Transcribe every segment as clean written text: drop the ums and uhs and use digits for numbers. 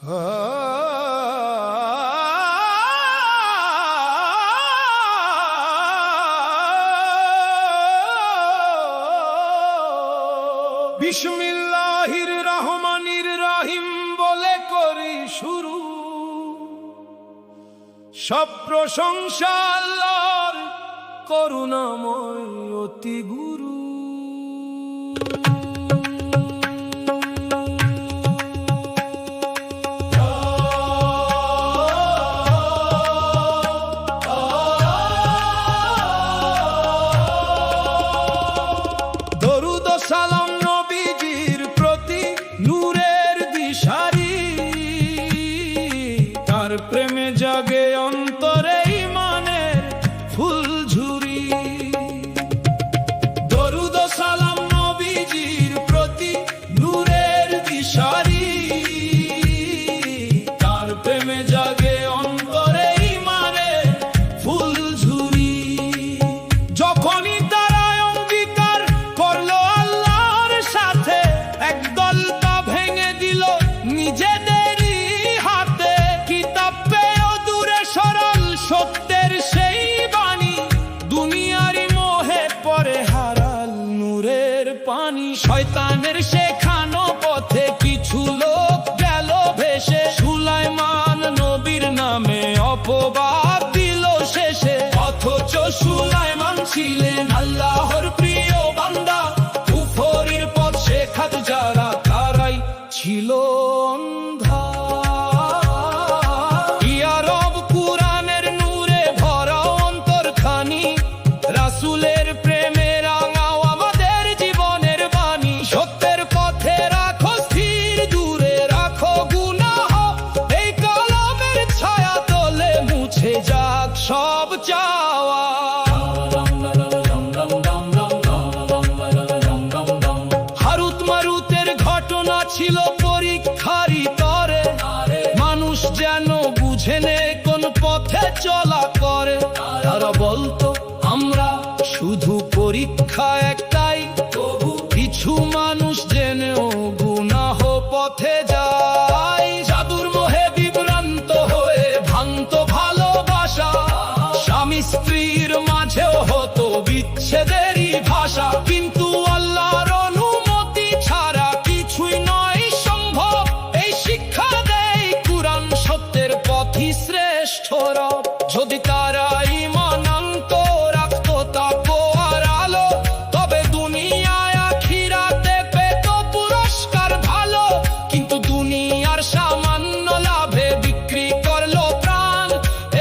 বিসমিল্লাহির রহমানির রহিম বলে করি শুরু। সব প্রশংসা আল্লাহর, করুণাময় অতি গুরু। দরুদ ও সালাম নবীজির প্রতি, নূরের দিশারি। তার প্রেমে জাগে অন্তরে ঈমানের ফুলঝুরি। দরুদ ও সালাম নবীজির প্রতি, নূরের দিশারি। তার প্রেমে জাগে অন্তরে ঈমানের ফুলঝুরি। যখনই তারা অঙ্গীকার করলো আল্লাহর সাথে, একদল তা ভেঙে দিল নিজেদেরই হাতে। কিতাব পেয়েও দূরে সরল সত্যের সেই বাণী, দুনিয়ারই মোহে পরে হারাল নূরের পানি। শয়তানের শেখানো পথে কিছু লোক গেল ভেসে, সুলাইমান নবীর নামে অপবাদ দিল শেষে। অথচ সুলাইমান ছিলেন আল্লাহর প্রিয় বান্দা, কুফরির পথ শেখাত যারা তারাই ছিল অন্ধা। ইয়া রব কুরআনের নূরে ভরা অন্তরখানি, রাসূলের প্রেমে রাঙাও আমাদের জীবনের বাণী। সত্যের পথে রাখো স্থির, দূরে রাখো গুনাহ। এই কলমের ছায়া তলে মুছে যাক সব চাওয়া। হারুত মারুতের ঘটনা ছিল পরীক্ষারই তরে, মানুষ যেন বুঝে নে কোন পথে চলা করে। তারা বলতো আমরা শুধু পরীক্ষা একটাই, তবু কিছু মানুষ জেনেও গুনাহ পথে যায়। জাদুর মোহে বিভ্রান্ত হয়ে ভাঙতো ভালোবাসা, স্বামী স্ত্রীর মাঝেও হতো বিচ্ছেদেরই ভাষা। কিন্তু আল্লাহর অনুমতি ছাড়া কিছুই নয় সম্ভব, এই শিক্ষা দেয় কুরআন। সত্যের পথই শ্রেষ্ঠ রব। যদি তারা ঈমান আনতো, রাখতো তাকওয়ার আলো, তবে দুনিয়ায় আখিরাতে পেত পুরস্কার ভালো। কিন্তু দুনিয়ার সামান্য লাভে বিক্রি করলো প্রাণ।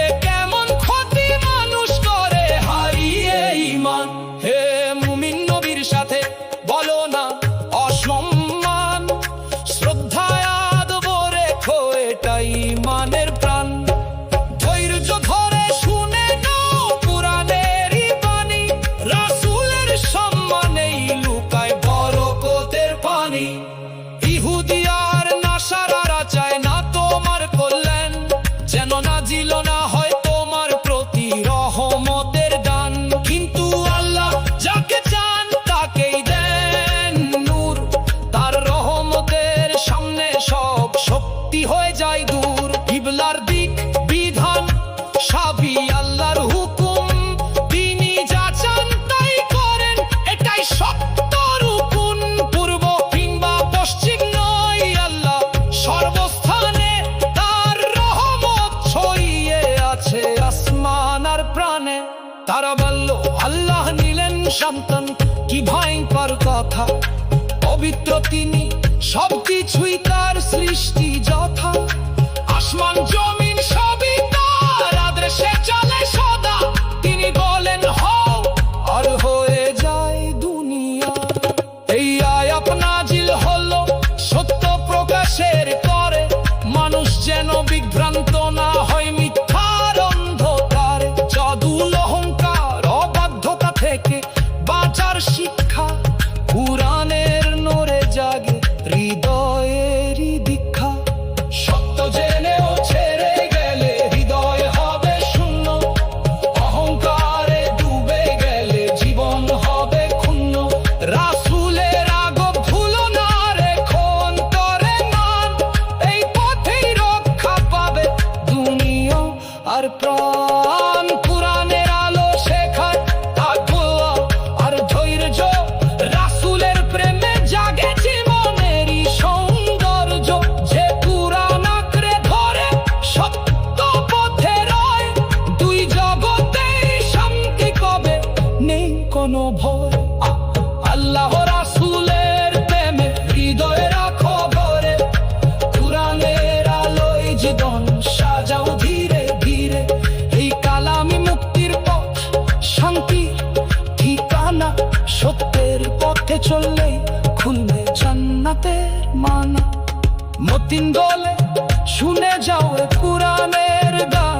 এ কেমন ক্ষতি মানুষ করে হারিয়ে ঈমান। হে মুমিন, নবীর সাথে বলো না অসম্মান। শ্রদ্ধায় আদব রেখো, এটাই ঈমানের প্রাণ। ধৈর্য ধরে শুনে নাও কুরআনেরই বাণী, রাসূলের সম্মানেই লুকায় বরকতের পানি। ইহুদি আর নাসারারা চায় না তোমার কল্যাণ, যেন নাজিল না হয় তোমার প্রতি রহমতের দান। কিন্তু আল্লাহ যাকে চান তাকেই দেন নূর, তার রহমতের সামনে সব শক্তি হয়ে যায় দূর। কিবলার দিক বিধান সবই আল্লাহর হুকুম, তিনি যা চান তাই করেন, এটাই সত্য রুকুন। পূর্ব কিংবা পশ্চিম নয়, আল্লাহ সর্বস্থানে, তার রহমত ছড়িয়ে আছে আসমান আর প্রাণে। তারা বলল আল্লাহ নিলেন সন্তান, কি ভয়ঙ্কর কথা। পবিত্র তিনি, সবকিছুই তার সৃষ্টি যথা। আসমান জমিন সবই তার আদেশে চলে সদা। তিনি বলেন হও, আর হয়ে যায় দুনিয়া। এই আয়াত নাজিল হলো সত্য প্রকাশের করে, মানুষ যেন বিভ্রান্ত না হয় মিথ্যার অন্ধকারে। জাদু অহংকার অবাধ্যতা থেকে বাঁচার শিক্ষা, কুরআনের নূরে জাগে হৃদয়েরই দীক্ষা। সত্য জেনেও চললেই খুলবে জান্নাতের মানা। মতিন দলে শুনে যাও এ কুরআনের গান।